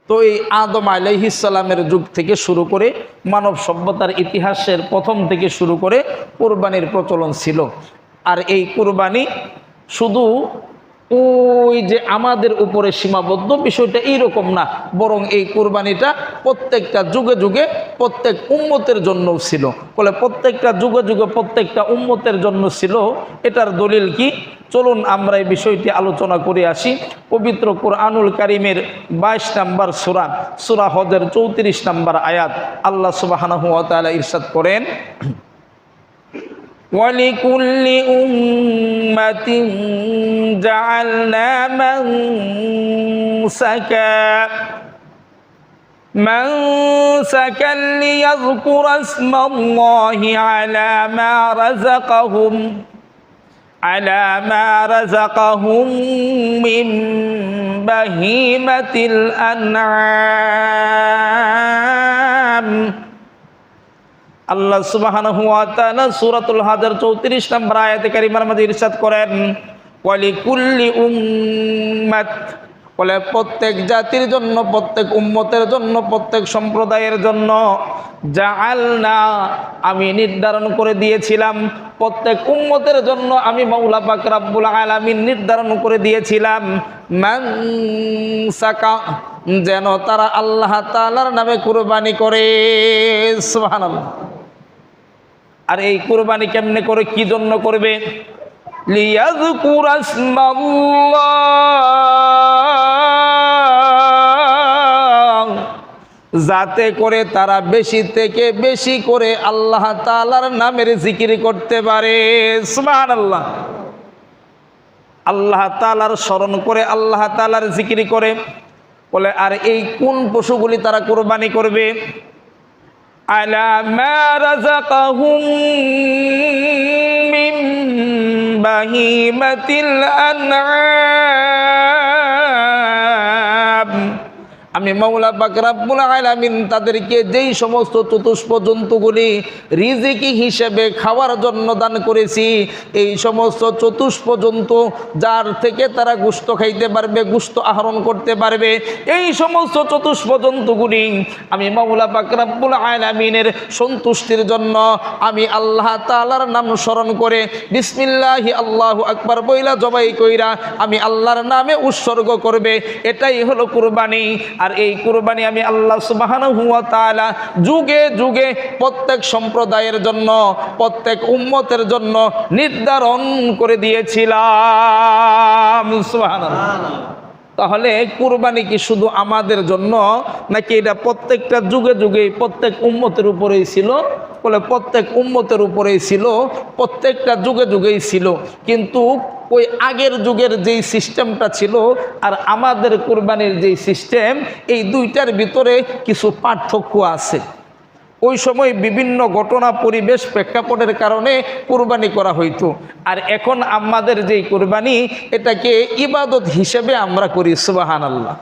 তো এই আদম আলাইহিস সালামের যুগ থেকে শুরু করে মানব সভ্যতার ইতিহাসের প্রথম থেকে শুরু করে কুরবানির প্রচলন ছিল। আর এই কুরবানি শুধু ওই যে আমাদের উপরে সীমাবদ্ধ, বিষয়টা এইরকম না, বরং এই কুরবানিটা প্রত্যেকটা যুগে যুগে প্রত্যেক উম্মতের জন্য ছিল। বলে প্রত্যেকটা যুগে যুগে প্রত্যেকটা উম্মতের জন্য ছিল। এটার দলিল কি? চলুন আমরা এই বিষয়টি আলোচনা করে আসি। পবিত্র কুরআনুল কারীমের 22 নম্বর সূরা, সূরা হজের 34 নম্বর আয়াত, আল্লাহ সুবহানাহু ওয়া তাআলা ইরশাদ করেন, وَلِكُلِّ أُمَّةٍ جَعَلْنَا مَنسَكًا لِيَذْكُرَ اسْمَ اللَّهِ عَلَى مَا رَزَقَهُم مِّن بَهِيمَةِ الْأَنْعَامِ। আল্লাহ সুবহানাহু ওয়া তাআলা সূরাতুল হজের 34 নম্বর আয়াতে কারিমার মধ্যে ইরশাদ করেন, ওয়ালিকুল্লি উম্মাত, বলে প্রত্যেক জাতির জন্য, প্রত্যেক উম্মতের জন্য, প্রত্যেক সম্প্রদায়ের জন্য, জাআলনা, আমি নির্ধারণ করে দিয়েছিলাম, প্রত্যেক উম্মতের জন্য আমি মাওলা পাক রব্বুল আলামিন নির্ধারণ করে দিয়েছিলাম, মানসাকা, যেন তারা আল্লাহ তাআলার নামে কুরবানি করে। সুবহানাল্লাহ। আর এই কুরবানি কেমনে করে, কি জন্য করবে? লিয়াযকুরাসমাল্লাহ, যাতে করে তারা বেশি থেকে বেশি করে আল্লাহ তাআলার নামের জিকির করতে পারে। সুবহানাল্লাহ। আল্লাহ তাআলার স্মরণ করে, আল্লাহ তাআলার জিকির করে। বলে আর এই কোন পশুগুলি তারা কুরবানি করবে? আলা মা রাযাকাহুম মিন বাহিমাতিল আনআম, আমি মাওলা পাক রব্বুল আলামিন তাদেরকে যেই সমস্ত চতুষ্প জন্তুগুলি রিজিকি হিসেবে খাওয়ার জন্য দান করেছি, এই সমস্ত চতুষ্প জন্তু যার থেকে তারা গোশত খাইতে পারবে, গোশত আহরণ করতে পারবে, এই সমস্ত চতুষ্প জন্তুগুলি আমি মাওলা পাক রব্বুল আলামিনের সন্তুষ্টির জন্য আমি আল্লাহ তাআলার নাম স্মরণ করে বিসমিল্লাহি আল্লাহু আকবার বইলা জবাই কইরা আমি আল্লাহর নামে উৎসর্গ করবে। এটাই হলো কুরবানি। আর এই কুরবানি আমি আল্লাহ সুবহানাহু ওয়া তাআলা যুগে যুগে প্রত্যেক সম্প্রদায়ের জন্য, প্রত্যেক উম্মতের জন্য নির্ধারণ করে দিয়েছিলাম। সুবহানাল্লাহ। তাহলে কুরবানি কি শুধু আমাদের জন্য, নাকি এটা প্রত্যেকটা যুগে যুগে প্রত্যেক উম্মতের উপরেই ছিল? বলে প্রত্যেক উম্মতের উপরেই ছিল, প্রত্যেকটা যুগে যুগেই ছিল। কিন্তু ওই আগের যুগের যেই সিস্টেমটা ছিল আর আমাদের কুরবানির যেই সিস্টেম, এই দুইটার ভিতরে কিছু পার্থক্য আছে। ওই সময় বিভিন্ন ঘটনা, পরিবেশ, প্রেক্ষাপটের কারণে কুরবানি করা হইতো। আর এখন আমাদের যেই কুরবানি, এটাকে ইবাদত হিসেবে আমরা করি। সুবহানাল্লাহ।